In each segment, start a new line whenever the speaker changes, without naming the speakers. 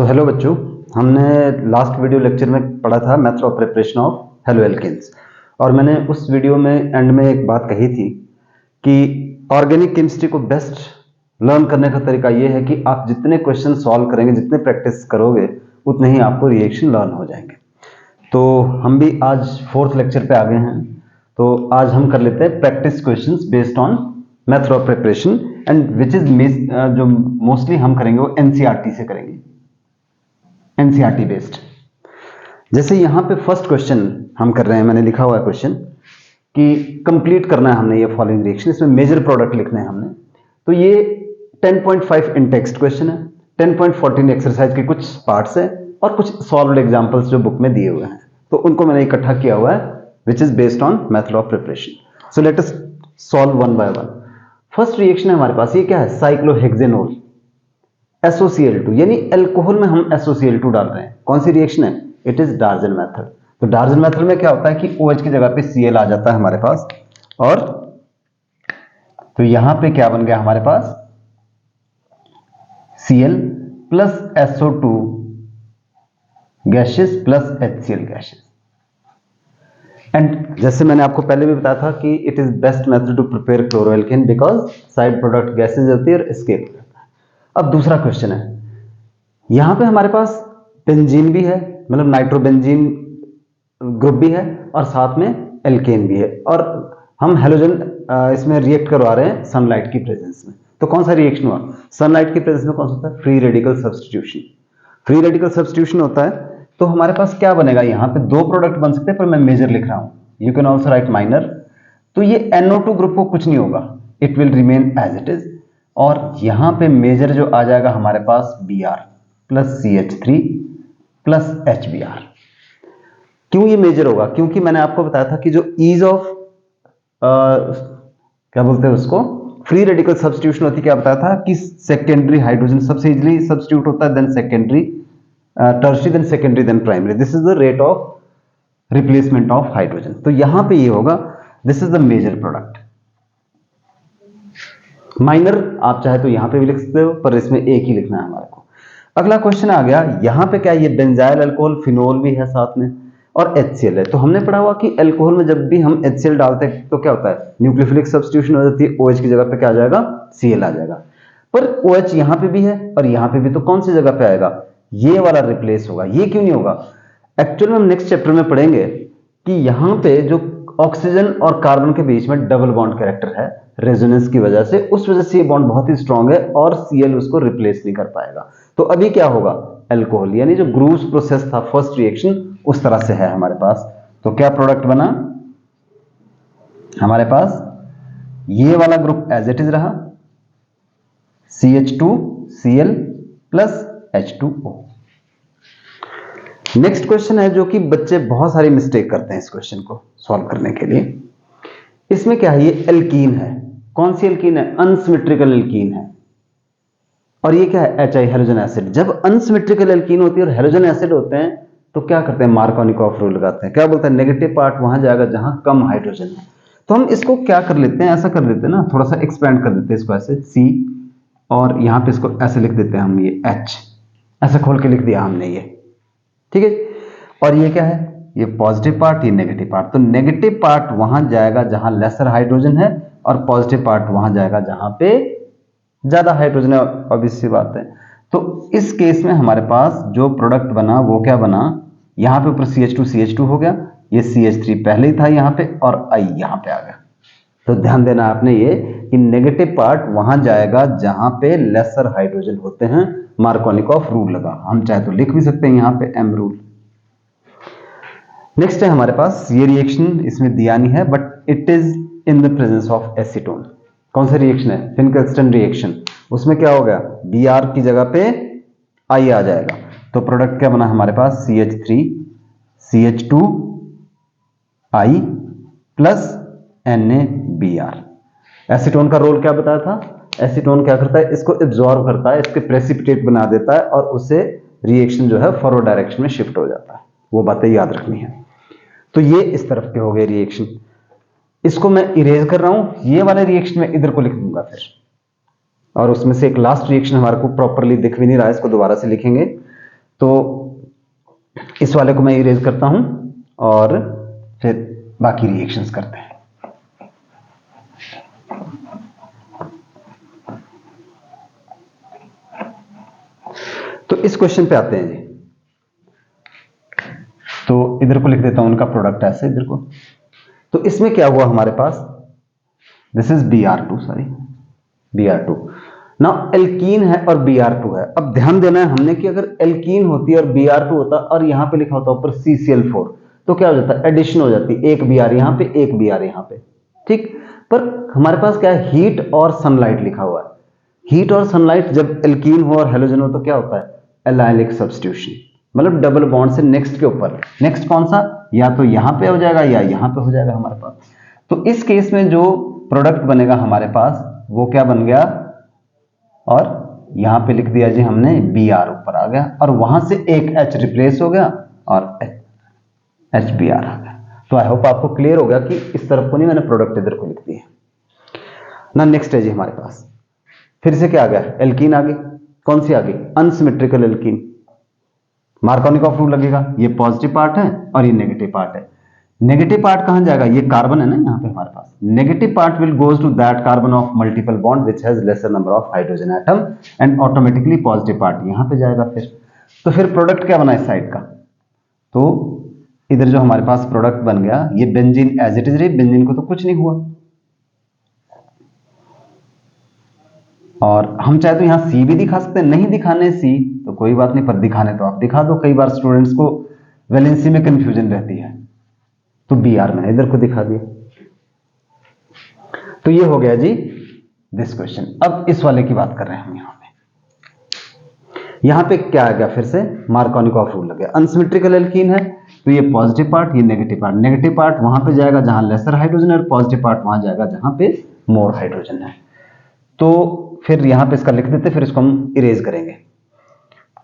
Hello बच्चों, हमने last video lecture में पढ़ा था method of preparation of haloalkanes. और मैंने उस वीडियो में एंड में एक बात कही थी कि ऑर्गेनिक केमिस्ट्री को बेस्ट लर्न करने का तरीका ये है कि आप जितने क्वेश्चन सॉल्व करेंगे, जितने प्रैक्टिस करोगे, उतने ही आपको रिएक्शन लर्न हो जाएंगे। तो हम भी आज फोर्थ लेक्चर पे आ गए हैं। तो आज हम कर लेते हैं practice questions based on method of preparation and which is जो मोस्टली हम करेंगे वो एनसीईआरटी से करेंगे, एनसीईआरटी बेस्ड। जैसे यहां पे फर्स्ट क्वेश्चन हम कर रहे हैं, मैंने लिखा हुआ है क्वेश्चन कि कंप्लीट करना है हमने ये फॉलोइंग रिएक्शन, इसमें मेजर प्रोडक्ट लिखने हैं हमने। तो ये 10.5 इन टेक्स्ट क्वेश्चन है, 10.14 एक्सरसाइज के कुछ पार्ट्स है और कुछ सॉल्व्ड एग्जांपल्स जो बुक में दिए हुए हैं, तो उनको मैंने इकट्ठा किया हुआ है which is based on method of preparation. So let us solve one by one. First reaction है हमारे पास, ये क्या है? साइक्लोहेक्सेनोल SOCl2, यानी अल्कोहल में हम SOCl2 डाल रहे हैं। कौन सी रिएक्शन है? It is डार्जन method. तो डार्जन मेथड में क्या होता है कि OH की जगह पे Cl आ जाता है हमारे पास, और तो यहां पे क्या बन गया हमारे पास? Cl plus SO2 gases plus HCl gases. And जैसे मैंने आपको पहले भी बताया था कि it is best method to prepare chloroalkane because side product gases होती है और एस्केप करता है। अब दूसरा क्वेश्चन है, यहां पे हमारे पास बेंजीन भी है, मतलब नाइट्रोबेंजीन ग्रुप भी है और साथ में एल्केन भी है, और हम हेलोजन इसमें रिएक्ट करवा रहे हैं सनलाइट की प्रेजेंस में। तो कौन सा रिएक्शन हुआ? सनलाइट की प्रेजेंस में कौन सा होता है? Free radical substitution. Free radical substitution होता है तो हमारे पास क्या बनेगा? यहां पे दो प्रोडक्ट बन सकते हैं, पर मैं मेजर लिख रहा हूं, you can also write minor. तो ये NO2 ग्रुप को कुछ नहीं होगा, it will remain as it is, और यहां पे मेजर जो आ जाएगा हमारे पास Br plus CH3 plus HBr। क्यों ये मेजर होगा? क्योंकि मैंने आपको बताया था कि जो ईज ऑफ क्या बोलते हैं उसको, फ्री रेडिकल सब्स्टिट्यूशन होती है। क्या बताया था कि सेकेंडरी हाइड्रोजन सबसे इजीली सब्स्टिट्यूट होता है, then secondary, tertiary, then secondary, then primary. This is the rate of replacement of hydrogen. तो यहां पे ये होगा, this is the major product. Minor आप चाहे तो यहां पे भी लिख सकते हो, पर इसमें एक ही लिखना है हमारे को। अगला क्वेश्चन आ गया, यहां पे क्या, ये बेंजाइल अल्कोहल, फिनोल भी है साथ में, और HCl है। तो हमने पढ़ा हुआ कि अल्कोहल में जब भी हम HCl डालते हैं तो क्या होता है? न्यूक्लियोफिलिक सब्स्टिट्यूशन हो जाती है, OH की जगह पे क्या आ जाएगा? Cl आ जाएगा। पर OH यहां पे भी है और यहां पे भी, तो कौन सी जगह पे आएगा? ये वाला रिप्लेस होगा। ये क्यों नहीं होगा? एक्चुअल में हम नेक्स्ट चैप्टर में पढ़ेंगे कि यहां पे जो ऑक्सीजन और कार्बन के बीच में डबल बॉन्ड कैरेक्टर है रेजोनेंस की वजह से, उस वजह से ये बॉन्ड बहुत ही स्ट्रांग है और Cl उसको रिप्लेस नहीं कर पाएगा। तो अभी क्या होगा? अल्कोहल, यानी जो ग्रूव्स प्रोसेस था फर्स्ट रिएक्शन, उस तरह से है हमारे पास। तो क्या प्रोडक्ट बना हमारे पास? ये वाला ग्रुप एज इट इज रहा, CH2Cl plus H2O। Next question है जो कि बच्चे बहुत सारी मिस्टेक करते हैं इस क्वेश्चन को सॉल्व करने के लिए। इसमें क्या है? ये एल्कीन है। कौन सी एल्कीन है? अनसिमेट्रिकल एल्कीन है। और ये क्या है? HI, halogen acid. जब अनसिमेट्रिकल एल्कीन होती है और हेलोजन एसिड होते हैं तो क्या करते हैं? मार्कोनिकॉफ रूल लगाते हैं। क्या बोलते हैं? नेगेटिव पार्ट वहां जाएगा जहां कम हाइड्रोजन है। तो हम इसको क्या कर लेते हैं, ऐसा कर लेते हैं ना, थोड़ा सा एक्सपेंड कर देते हैं इसको, ऐसे C, और यहां पे इसको ऐसे लिख देते हैं हम, ये H ऐसे खोल के लिख दिया हमने ये, ठीक है। और ये क्या है? ये पॉजिटिव पार्ट, ये नेगेटिव पार्ट। तो नेगेटिव पार्ट वहां जाएगा जहां लेसर हाइड्रोजन है और पॉजिटिव पार्ट वहां जाएगा जहां पे ज्यादा हाइड्रोजन है, ऑब्वियस सी बात है। तो इस केस में हमारे पास जो प्रोडक्ट बना वो क्या बना? यहां पे ऊपर CH2 हो गया, ये CH3 पहले ही था यहां पे, और I यहां पे आ गया। तो ध्यान देना आपने ये कि नेगेटिव पार्ट वहां जाएगा जहां पे लेसर हाइड्रोजन होते हैं, मार्कोनिकॉफ रूल लगा। हम चाहे तो लिख भी सकते हैं यहां पे M रूल। नेक्स्ट है हमारे पास ये रिएक्शन, इसमें दिया नहीं है but it is in the presence of acetone. कौन सा रिएक्शन है? फिनकल्स्टन रिएक्शन। उसमें क्या हो गया? Br की जगह पे I आ जाएगा। तो प्रोडक्ट क्या बना हमारे पास? CH3 CH2 I plus NaBr। Acetone का रोल क्या बताया था? एसीटोन क्या करता है? इसको एब्जॉर्ब करता है, इसके प्रेसिपिटेट बना देता है और उससे रिएक्शन जो है फॉरवर्ड डायरेक्शन में शिफ्ट हो जाता है। वो बातें याद रखनी है। तो ये इस तरफ के हो गए रिएक्शन। इसको मैं इरेज कर रहा हूं, ये वाले रिएक्शन में इधर को लिख दूंगा फिर, और उसमें से एक लास्ट रिएक्शन हमारे को प्रॉपरली दिख भी नहीं रहा है, इसको दोबारा से लिखेंगे। तो इस वाले को मैं इरेज करता हूं और फिर बाकी रिएक्शंस करते हैं। तो इस क्वेश्चन पे आते हैं जी। तो इधर को लिख देता हूं, उनका प्रोडक्ट ऐसे इधर को। तो इसमें क्या हुआ हमारे पास, this is Br2, sorry Br2। Now alkene है और Br2 है। अब ध्यान देना है हमने कि अगर एल्कीन होती और Br2 होता और यहां पे लिखा होता ऊपर CCl4, तो क्या हो जाता, एडिशन हो जाती, एक Br यहां पे, एक Br यहां पे, ठीक। पर हमारे पास क्या है, हीट और सनलाइट लिखा हुआ है। हीट और सनलाइट जब एल्कीन हो और हेलोजन हो तो क्या होता है, एलाइलिक सब्स्टिट्यूशन, मतलब डबल बॉन्ड से नेक्स्ट के ऊपर। नेक्स्ट कौन सा, या तो यहां पे हो जाएगा या यहां पे हो जाएगा हमारे पास। तो इस केस में जो प्रोडक्ट बनेगा हमारे पास वो क्या बन गया, और यहां पे लिख दिया जी हमने Br ऊपर आ गया, और वहां से एक H रिप्लेस हो गया और HBr आ गया। तो आई होप आपको क्लियर हो गया कि इस तरफ को नहीं, मैंने प्रोडक्ट इधर को लिख दिया ना। नेक्स्ट है जी हमारे पास, फिर से क्या आ गया, एल्कीन आ गई। कौन सी आ गई, अनसिमेट्रिकल एल्कीन। मार्कोनिकॉफ रूल लगेगा, ये पॉजिटिव पार्ट है और ये नेगेटिव पार्ट है। नेगेटिव पार्ट कहां जाएगा, ये कार्बन है ना यहां पे हमारे पास, negative part will goes to that carbon of multiple bond which has lesser number of hydrogen atom and automatically positive part यहां पे जाएगा। फिर तो फिर प्रोडक्ट क्या बना इस साइड का, तो इधर जो हमारे पास प्रोडक्ट बन गया, ये बेंजीन एज इट इज रही, बेंजीन को तो कुछ नहीं हुआ, और हम चाहे तो यहां सी भी दिखा सकते हैं, नहीं दिखाने सी तो कोई बात नहीं, पर दिखाने तो आप दिखा दो। कई बार स्टूडेंट्स को वैलेंसी में कंफ्यूजन रहती है, तो Br मैंने इधर को दिखा दिया। तो ये हो गया जी दिस क्वेश्चन। अब इस वाले की बात कर रहे हैं हम यहां पे क्या आ गया, फिर से मार्कोनिकॉफ रूल लग गया। अनसिमेट्रिकल एल्कीन है तो ये पॉजिटिव पार्ट, ये नेगेटिव पार्ट। नेगेटिव पार्ट वहां पे जाएगा जहां लेसर हाइड्रोजन है, और पॉजिटिव पार्ट वहां जाएगा जहां पे मोर हाइड्रोजन है। तो फिर यहां पे इसका लिख देते, फिर इसको हम इरेज करेंगे।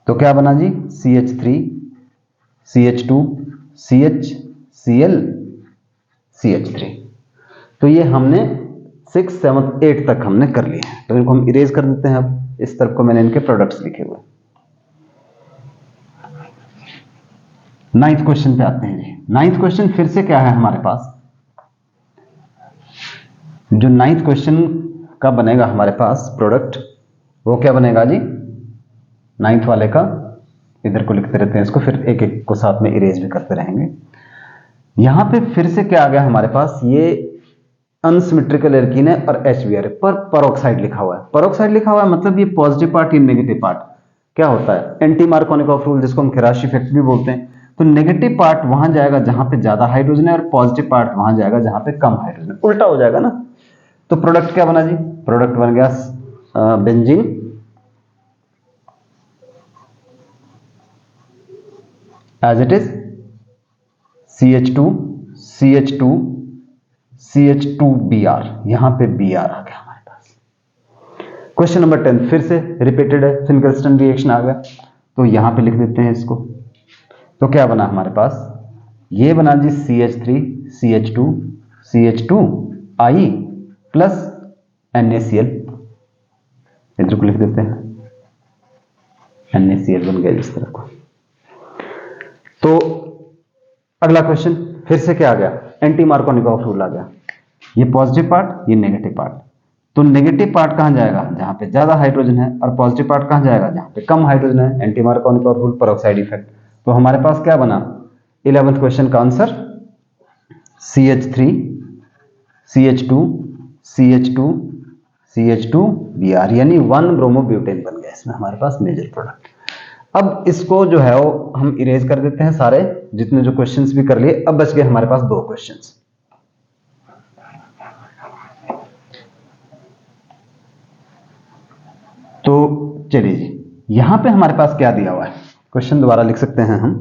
तो क्या बना जी, CH3 CH2 CH Cl CH3। तो ये हमने 6 7 8 तक हमने कर लिए हैं, तो इनको हम इरेज कर देते हैं। अब इस तरफ को मैंने इनके प्रोडक्ट्स लिखे हुए। 9th क्वेश्चन पे आते हैं जी। 9th क्वेश्चन फिर से क्या है हमारे पास, जो 9th क्वेश्चन का बनेगा हमारे पास प्रोडक्ट, वो क्या बनेगा जी, 9th वाले का इधर को लिखते रहते हैं इसको, फिर एक एक को साथ में इरेज भी करते रहेंगे। यहां पे फिर से क्या आ गया हमारे पास, ये अनसिमेट्रिकल एल्कीन है और HBr पर पेरोक्साइड लिखा हुआ है। पेरोक्साइड लिखा हुआ है मतलब ये पॉजिटिव पार्ट, ये नेगेटिव पार्ट क्या होता है, एंटी मार्कोनिकॉफ रूल, जिसको हम खिराशी इफेक्ट भी बोलते हैं। तो नेगेटिव पार्ट वहां जाएगा जहां पे ज्यादा हाइड्रोजन है, और पॉजिटिव पार्ट वहां जाएगा जहां पे कम हाइड्रोजन है, उल्टा हो जाएगा ना। तो प्रोडक्ट क्या बना जी, प्रोडक्ट बन गया benzene as it is CH2 CH2 CH2Br, यहां पे Br आ गया हमारे पास। क्वेश्चन नंबर 10 फिर से रिपीटेड है, फिंकलस्टन रिएक्शन आ गया, तो यहां पे लिख देते हैं इसको। तो क्या बना हमारे पास, ये बना जी CH3 CH2 CH2I plus NaCl, इधर को लिख देते हैं, NaCl बन गया जिस तरह को। तो अगला क्वेश्चन फिर से क्या आ गया, एंटी मार्कोनिकॉफ रूल आ गया। ये पॉजिटिव पार्ट, ये नेगेटिव पार्ट। तो नेगेटिव पार्ट कहां जाएगा, जहां पे ज्यादा हाइड्रोजन है, और पॉजिटिव पार्ट कहां जाएगा, जहां पे कम हाइड्रोजन है, anti Markovnikov rule, peroxide effect. तो हमारे पास क्या बना 11th क्वेश्चन का answer, CH3 CH2 CH2 CH2Br, यानी 1 ब्रोमोब्यूटेन बन गया इसमें हमारे पास मेजर प्रोडक्ट। अब इसको जो है वो हम इरेज कर देते हैं सारे, जितने जो क्वेश्चंस भी कर लिए। अब बच गए हमारे पास 2 क्वेश्चंस। तो चलिए जी, यहां पे हमारे पास क्या दिया हुआ है, क्वेश्चन दोबारा लिख सकते हैं हम।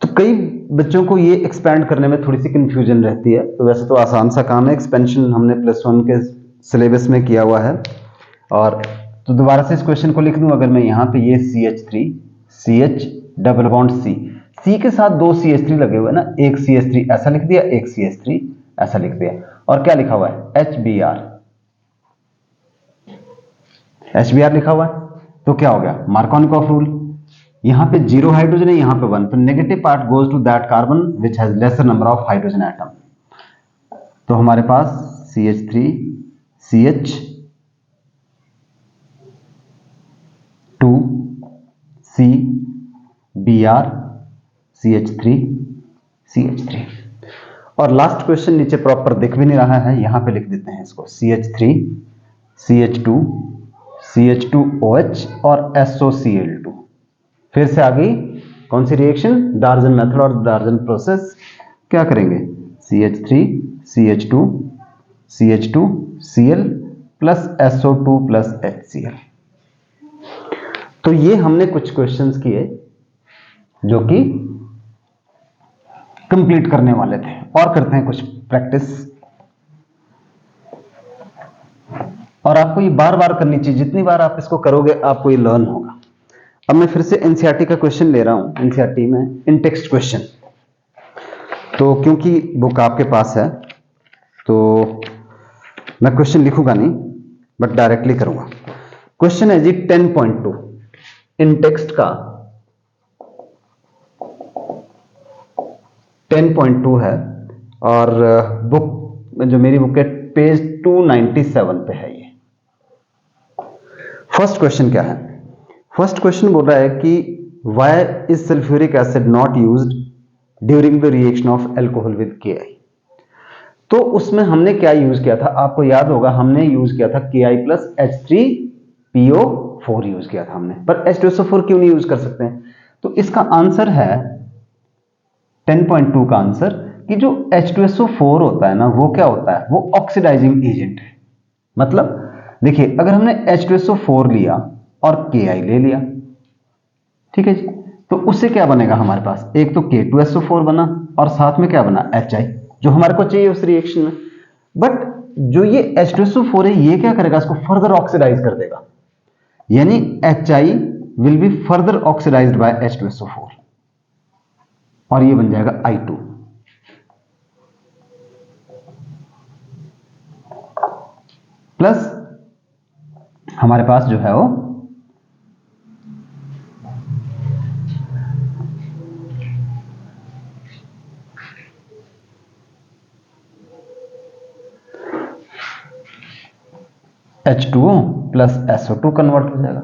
तो कई बच्चों को ये एक्सपेंड करने में थोड़ी सी कंफ्यूजन रहती है, तो वैसे तो आसान सा काम है, एक्सपेंशन हमने +1 के सिलेबस में किया हुआ है। और तो दोबारा से इस क्वेश्चन को लिख दूं, अगर मैं यहां पे ये CH3 CH double bond C के साथ 2 CH3 लगे हुए ना, एक CH3 ऐसा लिख दिया, एक CH3 ऐसा लिख दिया, और क्या लिखा हुआ है HBr लिखा हुआ है। तो क्या हो गया, मार्कोनिकॉफ रूल, यहां पे 0 हाइड्रोजन है, यहां पे 1, तो negative part goes to that carbon which has lesser number of hydrogen atom. तो हमारे पास CH3 CH 2 C Br CH3 CH3। और लास्ट क्वेश्चन नीचे प्रॉपर दिख भी नहीं रहा है, यहां पे लिख देते हैं इसको CH3 CH2 CH2OH और SOCl2। फिर से आ गई कौन सी रिएक्शन, डार्जन मेथड और डार्जन प्रोसेस। क्या करेंगे, CH3 CH2 CH2 Cl plus SO2 plus HCl। तो ये हमने कुछ क्वेश्चंस किए जो कि कंप्लीट करने वाले थे, और करते हैं कुछ प्रैक्टिस। और आपको ये बार बार करनी चाहिए, जितनी बार आप इसको करोगे आपको ये लर्न होगा। अब मैं फिर से एनसीईआरटी का क्वेश्चन ले रहा हूं, एनसीईआरटी में इन टेक्स्ट क्वेश्चन। तो क्योंकि बुक आपके पास है तो मैं क्वेश्चन लिखूंगा नहीं बट डायरेक्टली करूंगा। क्वेश्चन है जी 10.2 इन टेक्स्ट का 10.2 है, और बुक जो मेरी बुक है पेज 297 पे है। ये फर्स्ट क्वेश्चन क्या है, फर्स्ट क्वेश्चन बोल रहा है कि why is sulphuric acid not used during the reaction of alcohol with Ki। तो उसमें हमने क्या यूज किया था, आपको याद होगा हमने यूज किया था Ki प्लस H3PO4 यूज किया था हमने, पर H2SO4 क्यों नहीं यूज कर सकते हैं। तो इसका आंसर है 10.2 का आंसर कि जो H2SO4 होता है ना, वो क्या होता है, वो ऑक्सीडाइजिंग एजेंट है। मतलब देखिए अगर हमने H2SO4 लिया और Ki ले लिया, ठीक है जी, तो उससे क्या बनेगा हमारे पास, एक तो K2SO4 बना और साथ में क्या बना HI, जो हमारे को चाहिए उस रिएक्शन में। बट जो ये H2SO4 है ये क्या करेगा, इसको फर्दर ऑक्सीडाइज कर देगा, यानी HI will be further oxidised by H2SO4 और ये बन जाएगा I2। प्लस हमारे पास जो है वो H2O प्लस SO2 कन्वर्ट हो जाएगा।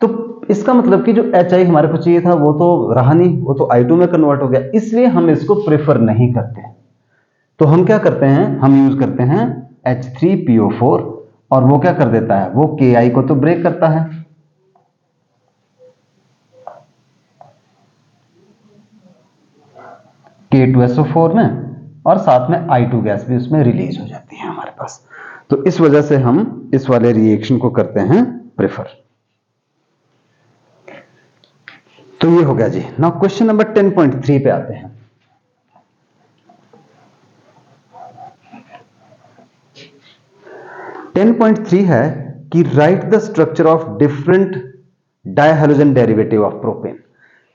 तो इसका मतलब कि जो HI हमारे को चाहिए था वो तो रहा नहीं, वो तो I2 में कन्वर्ट हो गया, इसलिए हम इसको प्रेफर नहीं करते। तो हम क्या करते हैं, हम यूज करते हैं H3PO4 और वो क्या कर देता है, वो Ki को तो ब्रेक करता है, K2SO4 में, और साथ में I2 गैस भी उसमें रिलीज हो जाती है हमारे पास। तो इस वजह से हम इस वाले रिएक्शन को करते हैं प्रेफर। तो ये हो गया जी। नाउ क्वेश्चन नंबर 10.3 पे आते हैं। टेन 10.3 है कि write the structure of different dihydrogen derivative of propane,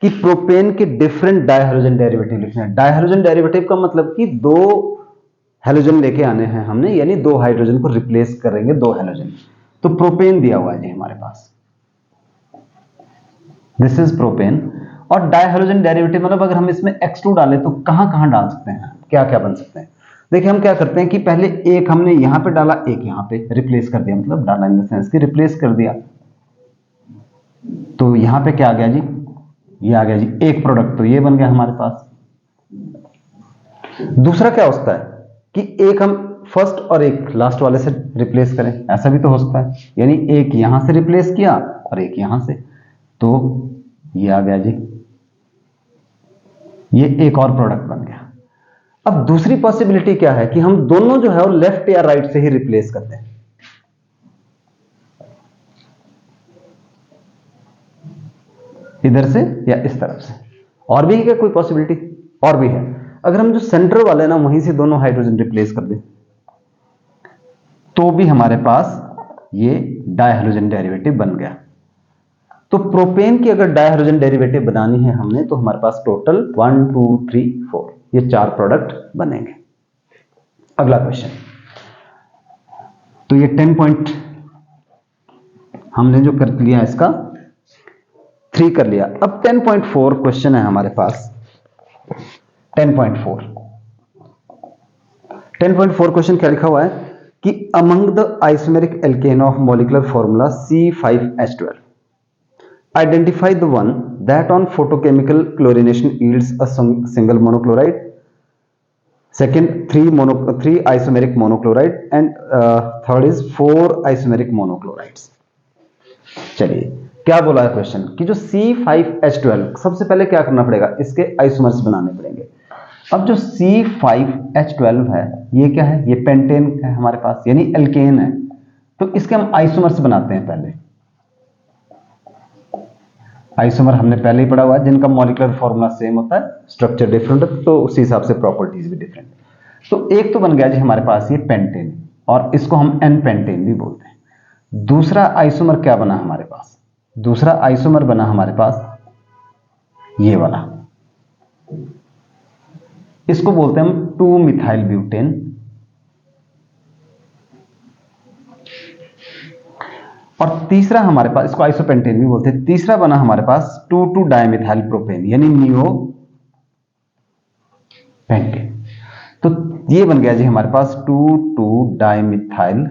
कि प्रोपेन के डिफरेंट डायहाइड्रोजन डेरिवेटिव लिखने हैं। डायहाइड्रोजन डेरिवेटिव का मतलब कि दो हेलोजन लेके आने हैं हमने, यानी दो हाइड्रोजन को रिप्लेस करेंगे दो हेलोजन। तो प्रोपेन दिया हुआ है जी हमारे पास, दिस इज प्रोपेन। और डायहाइड्रोजन डेरिवेटिव मतलब अगर हम इसमें X2 डालें तो कहां कहां डाल सकते हैं, क्या क्या बन सकते हैं। देखिए हम क्या करते हैं कि पहले एक हमने यहां पे डाला, एक यहां पे रिप्लेस कर दिया, मतलब डाला इन द सेंस कि रिप्लेस कर दिया। तो यहां पे क्या आ गया जी, ये आ गया जी एक प्रोडक्ट, तो ये बन गया हमारे पास। दूसरा क्या होता है कि एक हम फर्स्ट और एक लास्ट वाले से रिप्लेस करें, ऐसा भी तो हो सकता है, यानी एक यहां से रिप्लेस किया और एक यहां से, तो ये आ गया जी, ये एक और प्रोडक्ट बन गया। अब दूसरी पॉसिबिलिटी क्या है कि हम दोनों जो है वो लेफ्ट या राइट से ही रिप्लेस करते हैं, इधर से या इस तरफ से। और भी है क्या कोई पॉसिबिलिटी, और भी है। अगर हम जो सेंटर वाले ना वहीं से दोनों हाइड्रोजन रिप्लेस कर दें तो भी हमारे पास ये डायहाइड्रोजन डेरिवेटिव बन गया। तो प्रोपेन की अगर डायहाइड्रोजन डेरिवेटिव बनानी है हमने तो हमारे पास टोटल 1 2 3 4 ये चार प्रोडक्ट बनेंगे। अगला क्वेश्चन, तो ये 10 पॉइंट हमने जो कर लिया इसका 3 कर लिया। अब 10.4 क्वेश्चन है हमारे पास। 10.4 क्वेश्चन क्या लिखा हुआ है कि among the isomeric alkane of molecular formula C5H12 identify the one that on photochemical chlorination yields a single monochloride, second 3 isomeric monochloride and third is 4 isomeric monochlorides। चलिए क्या बोला है क्वेश्चन कि जो C5H12 सबसे पहले क्या करना पड़ेगा, इसके आइसोमर्स बनाने पड़ेंगे। अब जो C5H12 है ये क्या है, ये पेंटेन है हमारे पास, यानी एल्केन है, तो इसके हम आइसोमर्स बनाते हैं। पहले आइसोमर हमने पहले ही पढ़ा हुआ है, जिनका मॉलिक्यूलर फॉर्मूला सेम होता है, स्ट्रक्चर डिफरेंट है, तो उसी हिसाब से प्रॉपर्टीज भी डिफरेंट। तो एक तो बन गया जी हमारे पास ये पेंटेन, और इसको हम एन पेंटेन भी बोलते हैं। दूसरा आइसोमर क्या बना हमारे पास, दूसरा आइसोमर बना हमारे पास ये वाला, इसको बोलते हैं हम 2 मिथाइल ब्यूटेन। और तीसरा हमारे पास, इसको आइसोपेंटेन भी बोलते हैं, तीसरा बना हमारे पास 2,2 डाइमिथाइल प्रोपेन यानी नियो पेंटेन। तो ये बन गया जी हमारे पास 2,2 डाइमिथाइल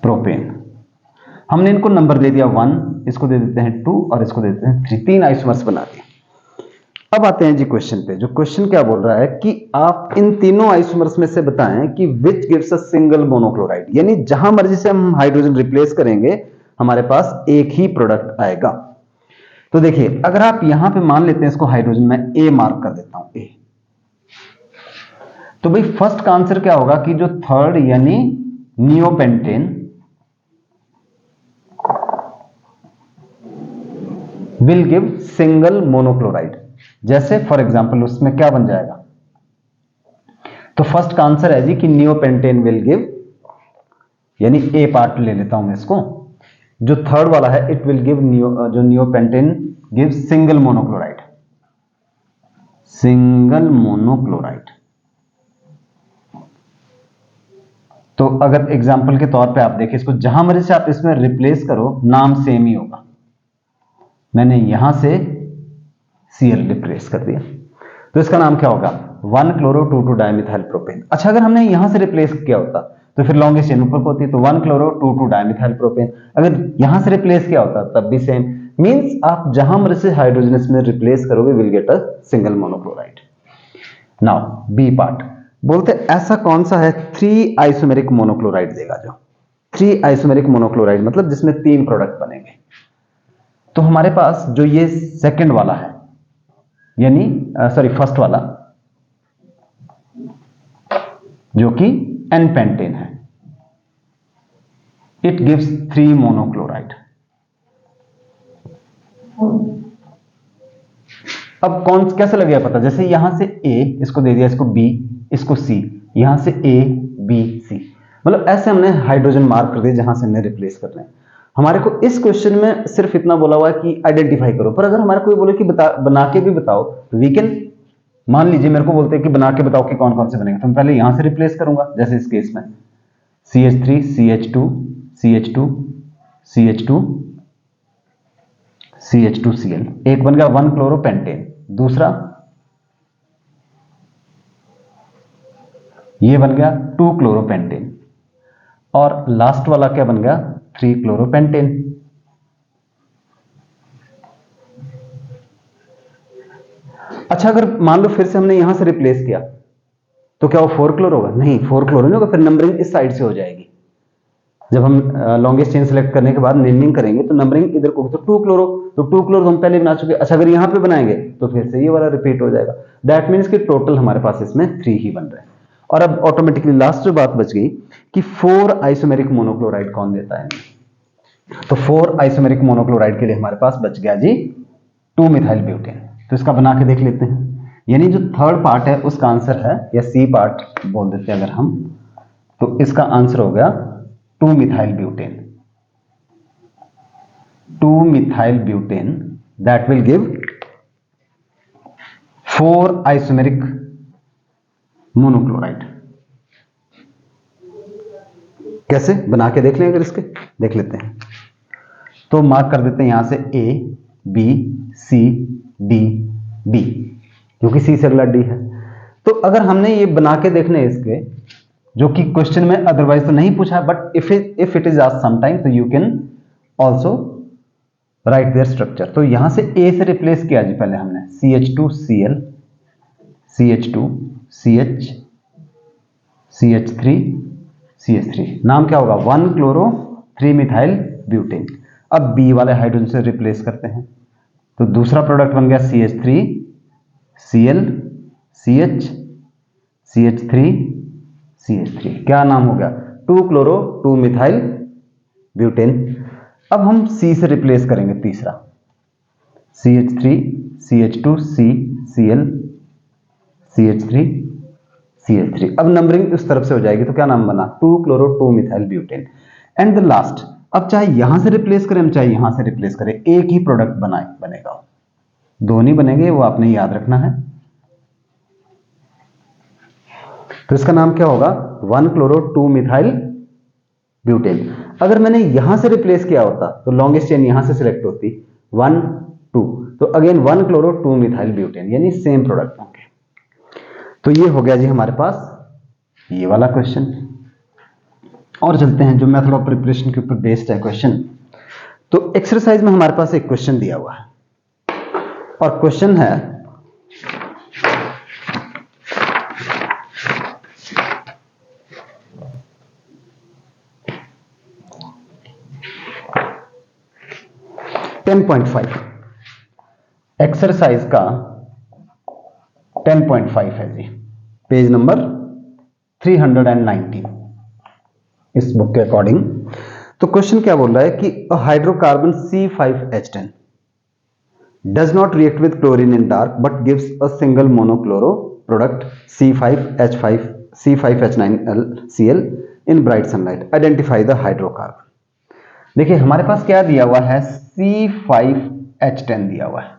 प्रोपेन। हमने इनको नंबर दे दिया 1, इसको दे देते हैं 2 और इसको दे देते हैं 3, 3 आइसोमर्स बना दिए। अब आते हैं जी क्वेश्चन पे। जो क्वेश्चन क्या बोल रहा है कि आप इन तीनों आइसोमर्स में से बताएं कि which gives a single monochloride, यानी जहां मर्जी से हम हाइड्रोजन रिप्लेस करेंगे हमारे पास एक ही प्रोडक्ट आएगा। तो देखिए अगर आप यहां पे मान लेते हैं इसको हाइड्रोजन, मैं ए मार्क कर देता हूं, ए, तो भाई फर्स्ट का आंसर क्या होगा कि जो थर्ड यानी neopentane will give single monochloride. जैसे फॉर एग्जांपल उसमें क्या बन जाएगा, तो फर्स्ट का आंसर है जी कि नियोपेंटेन विल गिव, यानी ए पार्ट ले लेता हूं मैं इसको, जो थर्ड वाला है इट विल गिव जो neopentane give single monochloride, single monochloride. तो अगर एग्जांपल के तौर पे आप देखें इसको, जहां मर्जी से आप इसमें रिप्लेस करो नाम सेम ही होगा। मैंने यहां से Cl रिप्लेस कर दिया, तो इसका नाम क्या होगा 1 क्लोरो 2,2 डाइमिथाइल प्रोपेन। अच्छा अगर हमने यहां से रिप्लेस किया होता तो फिर लॉन्गेस्ट चेन ऊपर को होती, तो 1 क्लोरो 2,2 डाइमिथाइल प्रोपेन। अगर यहां से रिप्लेस किया होता तब भी सेम, मींस आप जहां मर्जी से हाइड्रोजन इसमें रिप्लेस करोगे will get a single monochloride. Now B part बोलते ऐसा कौन सा है 3 आइसोमेरिक मोनोक्लोराइड देगा, जो 3 आइसोमेरिक मोनोक्लोराइड मतलब जिसमें 3 प्रोडक्ट बनेंगे। तो हमारे पास जो ये सेकंड वाला है, यानी सॉरी फर्स्ट वाला जो कि एन पेंटेन है, इट गिव्स 3 मोनोक्लोराइड। अब कौन कैसे लगेगा पता, जैसे यहां से ए, इसको दे दिया, इसको बी, इसको सी, यहां से ए बी सी, मतलब ऐसे हमने हाइड्रोजन मार्क कर दिए जहां से हमने रिप्लेस करना है। हमारे को इस क्वेश्चन में सिर्फ इतना बोला हुआ है कि आइडेंटिफाई करो, पर अगर हमारे को बोले कि बना के भी बताओ तो वी कैन, मान लीजिए मेरे को बोलते हैं कि बना के बताओ कि कौन कौन से बनेंगे, तो मैं पहले यहां से रिप्लेस करूंगा, जैसे इस केस में CH3 CH2 CH2 CH2 CH2Cl, एक बन गया 1 क्लोरोपेंटेन, दूसरा ये बन गया 2 क्लोरोपेंटेन, और लास्ट वाला क्या बन गया 3 क्लोरोपेंटेन। अच्छा अगर मान लो फिर से हमने यहां से रिप्लेस किया तो क्या वो 4 क्लोर होगा, नहीं 4 क्लोर नहीं होगा, फिर नंबरिंग इस साइड से हो जाएगी। जब हम लॉन्गेस्ट चेन सेलेक्ट करने के बाद नेमिंग करेंगे तो नंबरिंग इधर को, तो 2 क्लोरो, तो 2 क्लोरो हम पहले बना चुके। अच्छा अगर यहां पे बनाएंगे तो फिर से ये वाला रिपीट हो जाएगा। दैट मीन्स कि टोटल हमारे पास इसमें 3 ही बन रहे हैं। और अब ऑटोमेटिकली लास्ट जो बात बच गई कि 4 आइसोमेरिक मोनोक्लोराइड कौन देता है, तो 4 आइसोमेरिक मोनोक्लोराइड के लिए हमारे पास बच गया जी 2 मिथाइल ब्यूटेन। तो इसका बना के देख लेते हैं, यानी जो थर्ड पार्ट है उसका आंसर है, या सी पार्ट बोल देते हैं अगर हम, तो इसका आंसर हो गया 2 methyl butane, 2 methyl butane that will give 4 isomeric monochloride. कैसे बना के देख लें, अगर इसके देख लेते हैं। तो मार्क कर देते हैं यहां से A, B, C, D, D, क्योंकि C से अगला D है। तो अगर हमने ये बना के देखने इसके, जो कि क्वेश्चन में अदरवाइज तो नहीं पूछा, but if it is asked sometime, तो you can also write their structure. तो यहां से A से रिप्लेस किया जी पहले हमने, CH2Cl, CH2, CH, CH3, CH3, नाम क्या होगा, 1 क्लोरो 3 मिथाइल ब्यूटेन। अब B वाले हाइड्रोजन से रिप्लेस करते हैं, तो दूसरा प्रोडक्ट बन गया CH3, Cl, CH, CH3, CH3, क्या नाम हो गया, 2 क्लोरो 2 मिथाइल ब्यूटेन। अब हम C से रिप्लेस करेंगे तीसरा, CH3, CH2, C, Cl, CH3, CH3। अब नंबरिंग इस तरफ से हो जाएगी, तो क्या नाम बना, 2 chloro 2 methyl butane. And the last, अब चाहे यहां से रिप्लेस करें हम चाहे यहां से रिप्लेस करें, एक ही प्रोडक्ट बनेगा, दो नहीं बनेंगे, वो आपने याद रखना है। तो इसका नाम क्या होगा, 1 क्लोरो 2 मिथाइल ब्यूटेन। अगर मैंने यहां से रिप्लेस किया होता तो लॉन्गेस्ट चेन यहां से सिलेक्ट होती, 1 2, तो अगेन 1 क्लोरो 2 मिथाइल ब्यूटेन, यानी सेम प्रोडक्ट होंगे। तो ये हो गया जी हमारे पास ये वाला क्वेश्चन। और चलते हैं जो मेथड ऑफ प्रिपरेशन के ऊपर बेस्ड है क्वेश्चन। तो एक्सरसाइज में हमारे पास एक क्वेश्चन दिया हुआ है, और क्वेश्चन है एक्सरसाइज का 10.5 है जी, पेज नंबर 319 इस बुक के अकॉर्डिंग। तो क्वेश्चन क्या बोल रहा है कि hydrocarbon C5H10 does not react with chlorine in dark but gives a single monochloro product C5H9Cl in bright sunlight, identify the hydrocarbon. देखिए हमारे पास क्या दिया हुआ है, C5H10 दिया हुआ है।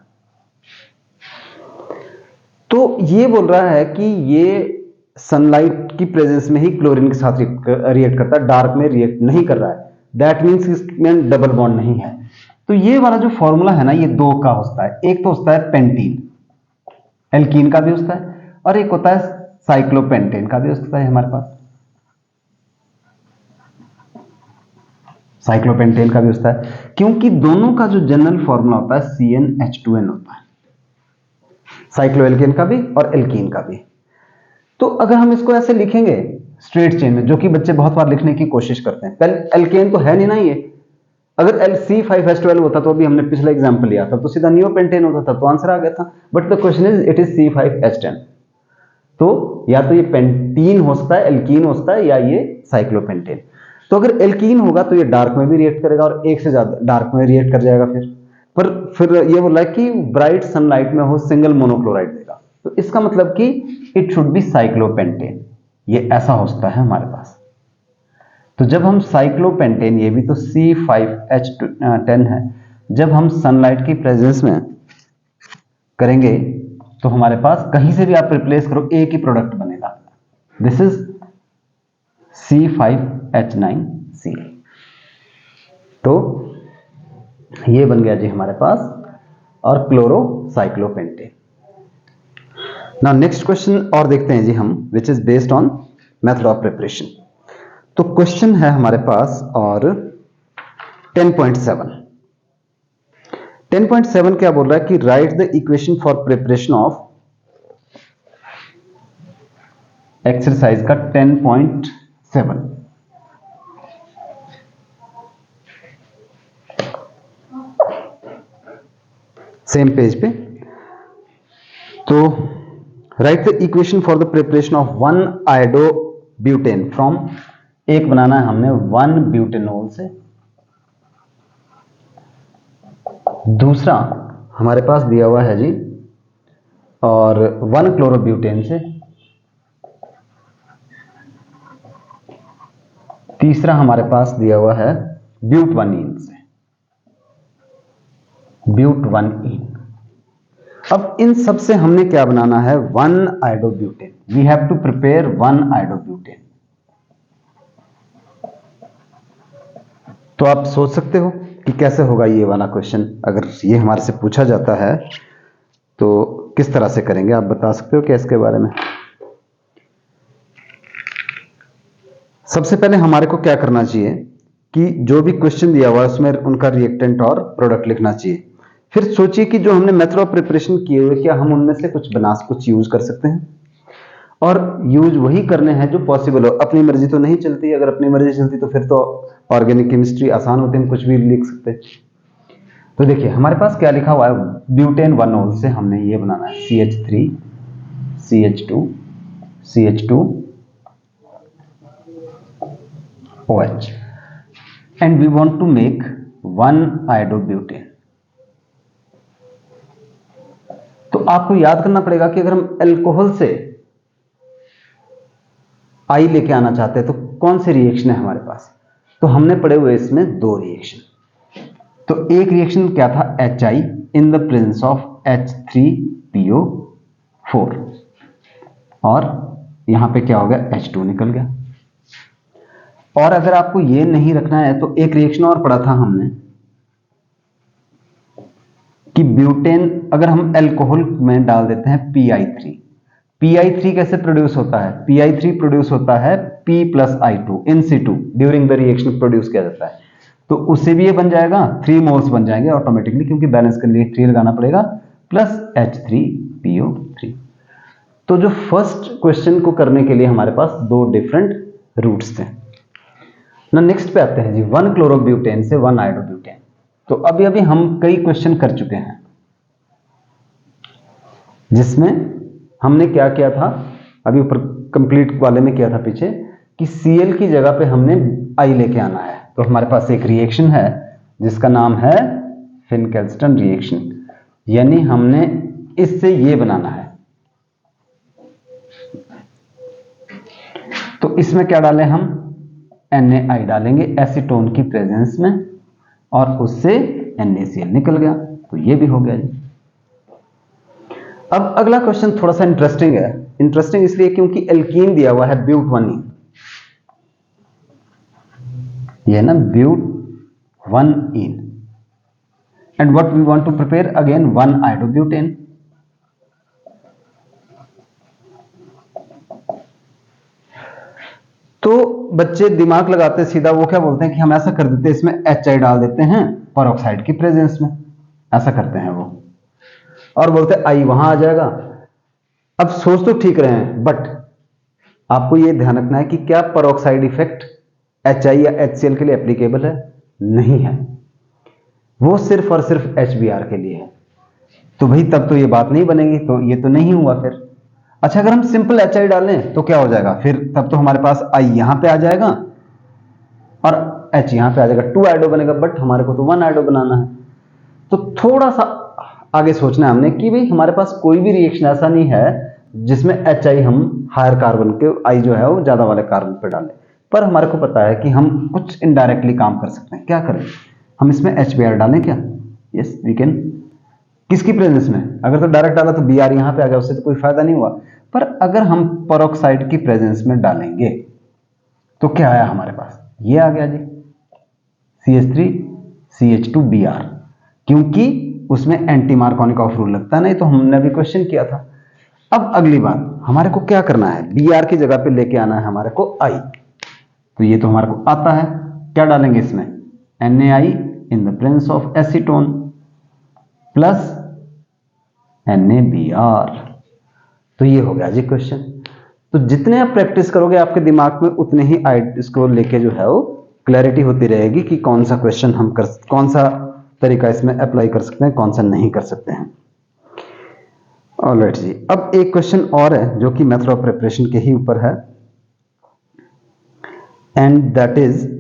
तो ये बोल रहा है कि ये सनलाइट की प्रेजेंस में ही क्लोरीन के साथ रिएक्ट करता है, डार्क में रिएक्ट नहीं कर रहा है, दैट मीन्स इसमें डबल बॉन्ड नहीं है। तो ये वाला जो फॉर्मूला है ना, ये दो का होता है, एक तो होता है पेंटीन, एल्कीन का भी होता है, और एक होता है साइक्लोपेंटेन का भी होता है हमारे पास, साइक्लोपेंटेन का भी होता है, क्योंकि दोनों का जो जनरल फॉर्मूला होता है CnH2n होता है, साइक्लोएल्केन का भी और एल्कीन का भी। तो अगर हम इसको ऐसे लिखेंगे स्ट्रेट चेन में, जो कि बच्चे बहुत बार लिखने की कोशिश करते हैं, पहले एल्केन तो है नहीं ना ये, अगर C5H12 होता तो अभी हमने पिछला एग्जांपल लिया था तो सीधा नियोपेंटेन होता था, तो आंसर आ गया था। But the question is it is C5H10, तो या तो ये पेंटीन हो सकता है, एल्कीन हो सकता है, या ये साइक्लोपेंटेन। तो अगर एल्कीन होगा तो ये डार्क में भी रिएक्ट करेगा और एक से ज्यादा डार्क में रिएक्ट कर जाएगा फिर ये बोल रहा है कि ब्राइट सनलाइट में हो सिंगल मोनोक्लोराइड देगा, तो इसका मतलब कि इट शुड बी साइक्लोपेंटेन, ये ऐसा हो सकता है हमारे पास। तो जब हम साइक्लोपेंटेन, ये भी तो C5H10 है, जब हम सनलाइट की प्रेजेंस में करेंगे तो हमारे पास कहीं से भी आप रिप्लेस करो एक ही प्रोडक्ट बनेगा, दिस इज C5H9C। तो ये बन गया जी हमारे पास, और chloro cyclopentane. Now next question और देखते हैं जी हम, which is based on method of preparation. तो क्वेश्चन है हमारे पास और 10.7 क्या बोल रहा है कि write the equation for preparation of, exercise का 10.7, सेम पेज पे। तो right the equation for the preparation of 1 iodobutane from, एक बनाना है हमने 1 ब्यूटेनॉल से, दूसरा हमारे पास दिया हुआ है जी और 1 क्लोरोब्यूटेन से, तीसरा हमारे पास दिया हुआ है ब्यूटवनीन से, ब्यूटवनीन। अब इन सब से हमने क्या बनाना है, 1 iodobutane, we have to prepare 1 iodobutane. तो आप सोच सकते हो कि कैसे होगा ये वाला क्वेश्चन, अगर ये हमारे से पूछा जाता है तो किस तरह से करेंगे, आप बता सकते हो क्या इसके बारे में? सबसे पहले हमारे को क्या करना चाहिए कि जो भी क्वेश्चन दिया हुआ है उसमें उनका रिएक्टेंट और प्रोडक्ट लिखना चाहिए। फिर सोचिए कि जो हमने मेथड ऑफ प्रिपरेशन किए हुए, क्या हम उनमें से कुछ यूज कर सकते हैं, और यूज वही करने हैं जो पॉसिबल हो। अपनी मर्जी तो नहीं चलती, अगर अपनी मर्जी चलती तो फिर तो ऑर्गेनिक केमिस्ट्री आसान होती, हम कुछ भी लिख सकते। तो देखिए हमारे पास क्या लिखा हुआ है, ब्यूटेन 1 से हमने ये बनाना है CH3 CH2 CH2 OH and we want to make 1 iodobutane। तो आपको याद करना पड़ेगा कि अगर हम अल्कोहल से आई लेके आना चाहते हैं तो कौन सी रिएक्शन है हमारे पास, तो हमने पढ़े हुए इसमें 2 रिएक्शन। तो एक रिएक्शन क्या था, HI in the presence of H3PO4, और यहां पे क्या हो गया, H2 निकल गया। और अगर आपको ये नहीं रखना है तो एक रिएक्शन और पढ़ा था हमने कि ब्यूटेन अगर हम अल्कोहल में डाल देते हैं PI3 कैसे प्रोड्यूस होता है, PI3 प्रोड्यूस होता है P+I2 in situ during the reaction produce किया जाता है, तो उससे भी ये बन जाएगा 3 मोल्स बन जाएंगे ऑटोमेटिकली, क्योंकि बैलेंस के लिए 3 लगाना पड़ेगा, प्लस H3PO3। तो जो फर्स्ट क्वेश्चन को करने के लिए हमारे पास 2 डिफरेंट रूट्स थे ना। नेक्स्ट पे आते हैं जी, 1 क्लोरोब्यूटेन से 1 आयोडोब्यूटेन। तो अभी अभी हम कई क्वेश्चन कर चुके हैं जिसमें हमने क्या किया था, अभी ऊपर कंप्लीट वाले में किया था पीछे, कि Cl की जगह पे हमने I लेके आना है। तो हमारे पास एक रिएक्शन है जिसका नाम है फिनकेल्स्टन रिएक्शन, यानी हमने इससे ये बनाना है। तो इसमें क्या डालें हम, NaI डालेंगे एसीटोन की प्रेजेंस में, और उससे NaCl निकल गया, तो ये भी हो गया जी। अब अगला क्वेश्चन थोड़ा सा इंटरेस्टिंग है, इंटरेस्टिंग इसलिए क्योंकि एल्कीन दिया हुआ है ब्यूट1इन, ये ना ब्यूट1इन, and what we want to prepare again 1 iodobutane. तो बच्चे दिमाग लगाते सीधा, वो क्या बोलते हैं कि हम ऐसा कर देते हैं, इसमें HI डाल देते हैं पेरोक्साइड की प्रेजेंस में, ऐसा करते हैं वो, और बोलते हैं I वहां आ जाएगा। अब सोच तो ठीक रहे हैं, बट आपको ये ध्यान रखना है कि क्या पेरोक्साइड इफेक्ट HI या HCl के लिए एप्लीकेबल है, नहीं है, वो सिर्फ और सिर्फ HBr के लिए है। तो भाई तब तो ये बात नहीं बनेगी, तो ये तो नहीं हुआ फिर। अच्छा, अगर हम सिंपल HI डालें तो क्या हो जाएगा फिर, तब तो हमारे पास I यहां पे आ जाएगा और H यहां पे आ जाएगा, 2 आयोडो बनेगा, बट हमारे को तो 1 आयोडो बनाना है। तो थोड़ा सा आगे सोचना है हमने कि भाई हमारे पास कोई भी रिएक्शन ऐसा नहीं है जिसमें HI हम हायर कार्बन के I जो है वो ज्यादा वाले कार्बन पे डालें, पर हमारे को पता है कि हम कुछ इनडायरेक्टली काम कर सकते हैं। क्या करें, हम इसमें HBr डालें क्या, यस वी कैन। किसकी प्रेजेंस में, अगर तो डायरेक्ट डाला तो Br यहां पे आ गया, उससे तो कोई फायदा नहीं हुआ, पर अगर हम पेरोक्साइड की प्रेजेंस में डालेंगे तो क्या आया हमारे पास, ये आ गया जी CH3CH2Br, क्योंकि उसमें एंटी मार्कोनिकॉफ रूल लगता है, नहीं तो हमने अभी क्वेश्चन किया था। अब अगली बात, हमारे को क्या करना है, Br की जगह पे लेके आना है हमारे को I, तो ये तो हमारे को आता है। क्या डालेंगे इसमें, NaI in the presence of acetone plus NaBr, तो ये हो गया जी क्वेश्चन। तो जितने आप प्रैक्टिस करोगे आपके दिमाग में उतने ही इसको लेके जो है वो क्लैरिटी होती रहेगी कि कौन सा क्वेश्चन हम कौन सा तरीका इसमें अप्लाई कर सकते हैं, कौन सा नहीं कर सकते हैं। ऑलराइट जी, अब एक क्वेश्चन और है जो कि मेथड ऑफ प्रिपरेशन के ही ऊपर है, एंड दैट इज,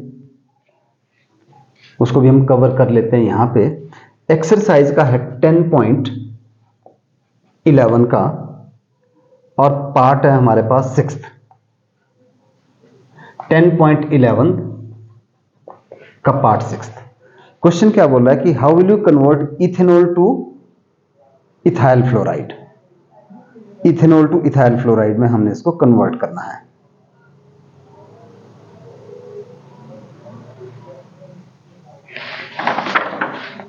उसको भी हम कवर कर लेते हैं यहां पे। एक्सरसाइज का है 10.11 का, और पार्ट है हमारे पास 6th। 10.11 का पार्ट 6th। क्वेश्चन क्या बोल रहा है कि how will you convert ethanol two ethyl fluoride. Ethanol two ethyl fluoride में हमने इसको कन्वर्ट करना है।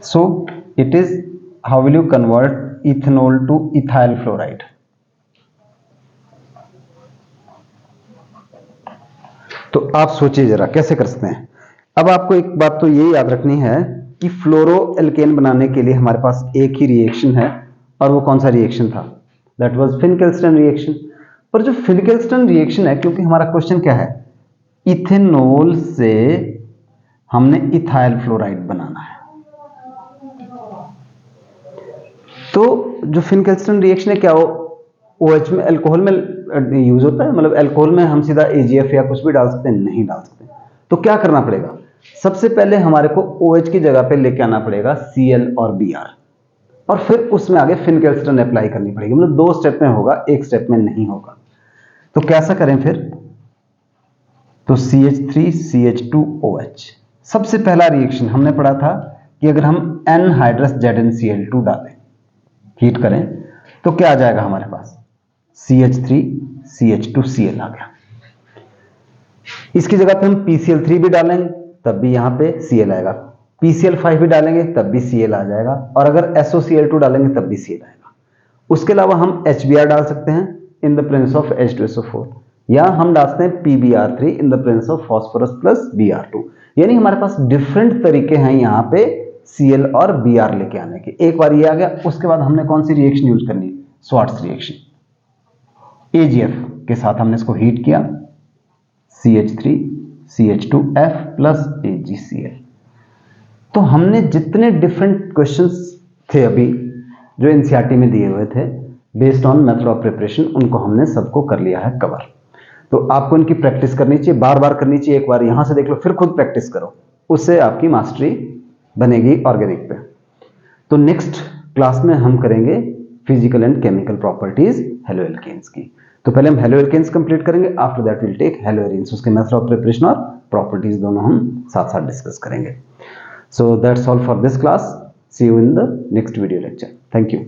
So it is, how will you convert ethanol to ethyl fluoride? तो आप सोचिए जरा कैसे कर सकते हैं। अब आपको एक बात तो ये याद रखनी है कि फ्लोरो एल्केन बनाने के लिए हमारे पास एक ही रिएक्शन है, और वो कौन सा रिएक्शन था? That was Finkelstein reaction. पर जो फिनकेल्स्टन रिएक्शन है, क्योंकि हमारा क्वेश्चन क्या है, इथेनॉल से हमने इथाइल फ्लोराइड बनाना है, तो जो फिनकेल्स्टन रिएक्शन है क्या वो OH में, अल्कोहल में यूज होता है? मतलब अल्कोहल में हम सीधा AgF या कुछ भी डाल सकते हैं? नहीं डाल सकते। तो क्या करना पड़ेगा? सबसे पहले हमारे को OH की जगह पे लेके आना पड़ेगा Cl और Br, और फिर उसमें आगे फिनकेल्स्टन अप्लाई करनी पड़ेगी। मतलब 2 स्टेप में होगा, 1 स्टेप में नहीं होगा। तो कैसा करें फिर? तो CH3CH2OH, सबसे पहला रिएक्शन हमने पढ़ा था कि अगर हम एनहाइड्रस ZnCl2 डालें, हीट करें, तो क्या आ जाएगा हमारे पास? CH3CH2Cl आ गया। इसकी जगह पे हम PCl3 भी डालेंगे तब भी यहां पे Cl आएगा, PCl5 भी डालेंगे तब भी Cl आ जाएगा, और अगर SOCl2 डालेंगे तब भी Cl आएगा। उसके अलावा हम HBr डाल सकते हैं in the presence of H2SO4, या हम डालते हैं PBr3 in the presence of phosphorus plus Br2। यानी हमारे पास डिफरेंट तरीके हैं यहां पे Cl और Br लेके आने के। एक बार ये आ गया, उसके बाद हमने कौन सी रिएक्शन यूज करनी है? Swarts reaction. AgF के साथ हमने इसको हीट किया, CH3CH2F प्लस AgCl। तो हमने जितने डिफरेंट क्वेश्चंस थे अभी जो एनसीईआरटी में दिए हुए थे based on method of preparation, उनको हमने सबको कर लिया है कवर। तो आपको इनकी प्रैक्टिस करनी चाहिए, बार बार करनी चाहिए। एक बार यहां से देख लो, फिर खुद प्रैक्टिस करो, उससे आपकी मास्टरी बनेगी ऑर्गेनिक पे। तो नेक्स्ट क्लास में हम करेंगे physical and chemical properties haloalkanes की। तो पहले हम हेलोएल्केन्स कंप्लीट करेंगे, after that will take haloarenes, उसके मेथड ऑफ प्रिपरेशन और प्रॉपर्टीज दोनों हम साथ साथ डिस्कस करेंगे। So that's all for this class. See you in the next video lecture. Thank you.